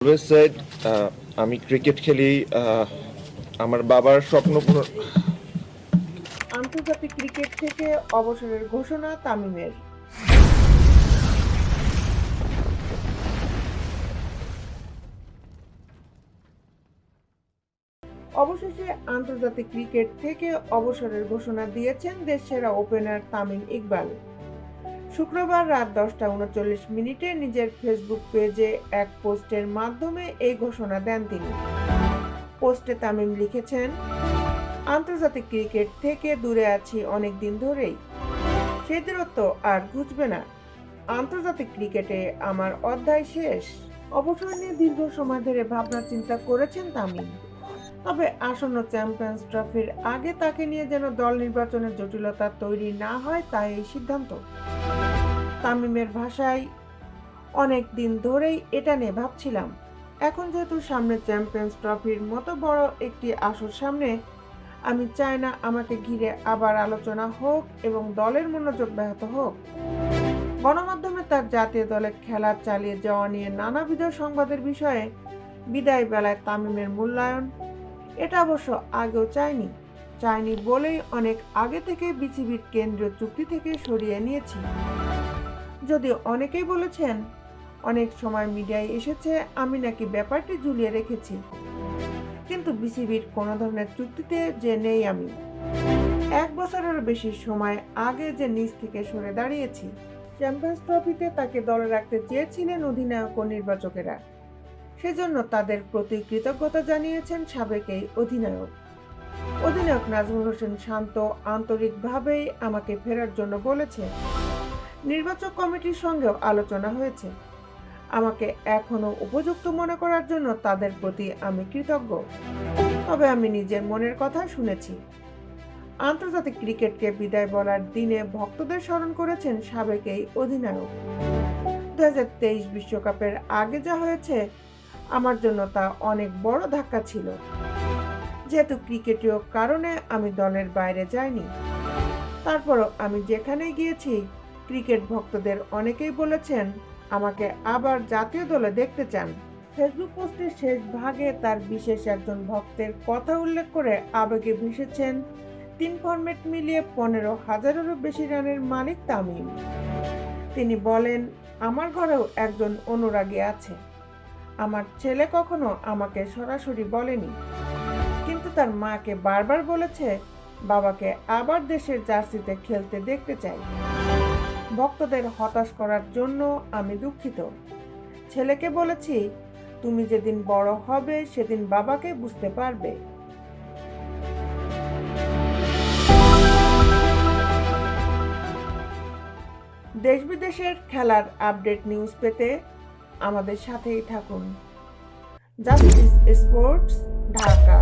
Always shed আমি cricket খেলি আমার বাবার স্বপ্ন পূরণ। আন্তর্জাতিক ক্রিকেট থেকে অবসরের ঘোষণা তামিমের। অবশেষে আন্তর্জাতিক ক্রিকেট থেকে অবসরের ঘোষণা দিয়েছেন দেশসেরা ওপেনার তামিম ইকবাল। শুক্রবার রাত 10:39 নিজের ফেসবুক পেজে এক পোস্টের মাধ্যমে এই ঘোষণা দেন তিনি। পোস্টে তামিম লিখেছেন, আন্তর্জাতিক ক্রিকেট থেকে দূরে আছি অনেক দিন ধরেই, সে দূরত্ব আর ঘুচবে না। আন্তর্জাতিক ক্রিকেটে আমার অধ্যায় শেষ। অবসর নিয়ে দীর্ঘ সময় ধরে ভাবনা চিন্তা করেছেন তামিম, তবে আসন্ন চ্যাম্পিয়ন্স ট্রফির আগে তাকে নিয়ে যেন দল নির্বাচনের জটিলতা তৈরি না হয় তাই এই সিদ্ধান্ত। তামিমের ভাষায়, অনেক দিন ধরেই এটা নিয়ে ভাবছিলাম। এখন যেহেতু সামনে চ্যাম্পিয়ন্স ট্রফির মতো বড় একটি আসর সামনে, আমি চাই না আমাকে ঘিরে আবার আলোচনা হোক এবং দলের মনোযোগ ব্যাহত হোক। গণমাধ্যমে তার জাতীয় দলে খেলা চালিয়ে যাওয়া নিয়ে নানাবিধ সংবাদের বিষয়ে বিদায় বেলায় তামিমের মূল্যায়ন, এটা অবশ্য আগেও চাইনি বলেই অনেক আগে থেকে বিসিবির কেন্দ্রীয় চুক্তি থেকে সরিয়ে নিয়েছি। যদিও অনেকেই বলেছেন, অনেক সময় মিডিয়ায় এসেছে আমি নাকি ব্যাপারটি ঝুলিয়ে রেখেছি, কিন্তু বিসিবির কোনো ধরনের চুক্তিতে যে নেই আমি। 1 বছরেরও বেশি সময় আগে যে নিজ থেকে সরে দাঁড়িয়েছি। চ্যাম্পিয়ন্স ট্রফিতে তাকে দলে রাখতে চেয়েছিলেন অধিনায়ক ও নির্বাচকেরা, সেজন্য তাদের প্রতি কৃতজ্ঞতা জানিয়েছেন সাবেক এই অধিনায়ক নাজমুল হোসেন শান্ত আন্তরিকভাবেই আমাকে ফেরার জন্য বলেছে। নির্বাচক কমিটির সঙ্গেও আলোচনা হয়েছে। আমাকে এখনো উপযুক্ত মনে করার জন্য তাদের প্রতি আমি কৃতজ্ঞ, তবে আমি নিজের মনের কথা শুনেছি। আন্তর্জাতিক ক্রিকেটকে বিদায় বলার দিনে ভক্তদের স্মরণ করেছেন সাবেক এই অধিনায়ক। 2023 বিশ্বকাপের আগে যা হয়েছে আমার জন্য তা অনেক বড় ধাক্কা ছিল। যেহেতু ক্রিকেটীয় কারণে আমি দলের বাইরে যাইনি, তারপরও আমি যেখানেই গিয়েছি ক্রিকেট ভক্তদের অনেকেই বলেছেন আমাকে আবার জাতীয় দলে দেখতে চান। ফেসবুক পোস্টের শেষ ভাগে তার বিশেষ একজন ভক্তের কথা উল্লেখ করে আবেগে ভেসেছেন 3 ফরম্যাট মিলিয়ে 15,000-এরও বেশি রানের মালিক তামিম। তিনি বলেন, আমার ঘরেও একজন অনুরাগী আছে। আমার ছেলে কখনো আমাকে সরাসরি বলেনি, কিন্তু তার মাকে বারবার বলেছে বাবাকে আবার দেশের জার্সিতে খেলতে দেখতে চাই। ভক্তদের হতাশ করার জন্য আমি দুঃখিত। ছেলেকে বলেছি, তুমি যেদিন বড় হবে সেদিন বাবাকে বুঝতে পারবে। দেশ বিদেশের খেলার আপডেট নিউজ পেতে আমাদের সাথেই থাকুন। Justice sports, Dhaka.